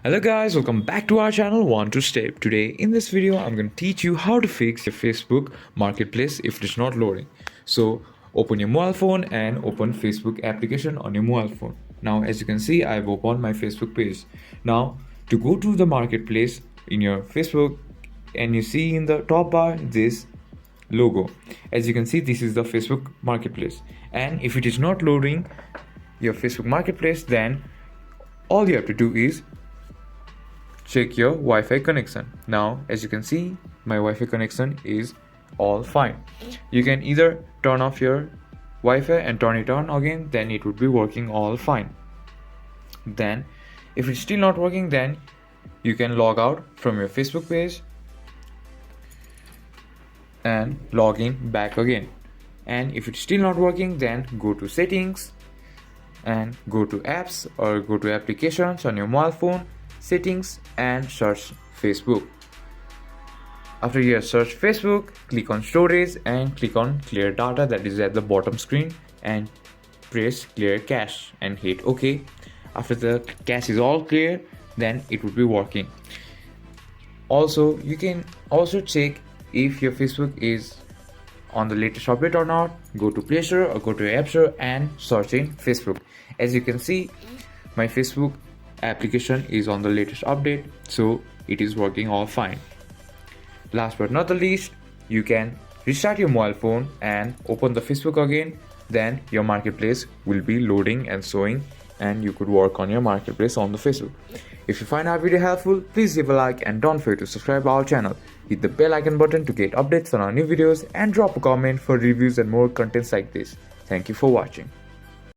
Hello guys, welcome back to our channel One to Step. Today in this video I'm going to teach you how to fix your Facebook marketplace if it is not loading. So open your mobile phone and open Facebook application on your mobile phone. Now as you can see, I've opened my Facebook page. Now to go to the marketplace in your Facebook, and you see in the top bar this logo. As you can see, this is the Facebook marketplace, and if it is not loading your Facebook marketplace, then all you have to do is check your Wi-Fi connection. Now as you can see, my Wi-Fi connection is all fine. You can either turn off your Wi-Fi and turn it on again, then it would be working all fine. Then if it's still not working, then you can log out from your Facebook page and log in back again. And if it's still not working, then go to settings and go to apps or go to applications on your mobile phone, settings, and search Facebook. After you have searched Facebook, click on storage and click on clear data, that is at the bottom screen, and press clear cache and hit OK. After the cache is all clear, then it would be working. Also, you can also check if your Facebook is on the latest update or not. Go to Play Store or go to App Store and search in Facebook. As you can see, my Facebook application is on the latest update, so it is working all fine. Last but not the least, you can restart your mobile phone and open the Facebook again. Then your marketplace will be loading and showing, and you could work on your marketplace on the Facebook. If you find our video helpful, please leave a like and don't forget to subscribe our channel. Hit the bell icon button to get updates on our new videos and drop a comment for reviews and more contents like this. Thank you for watching.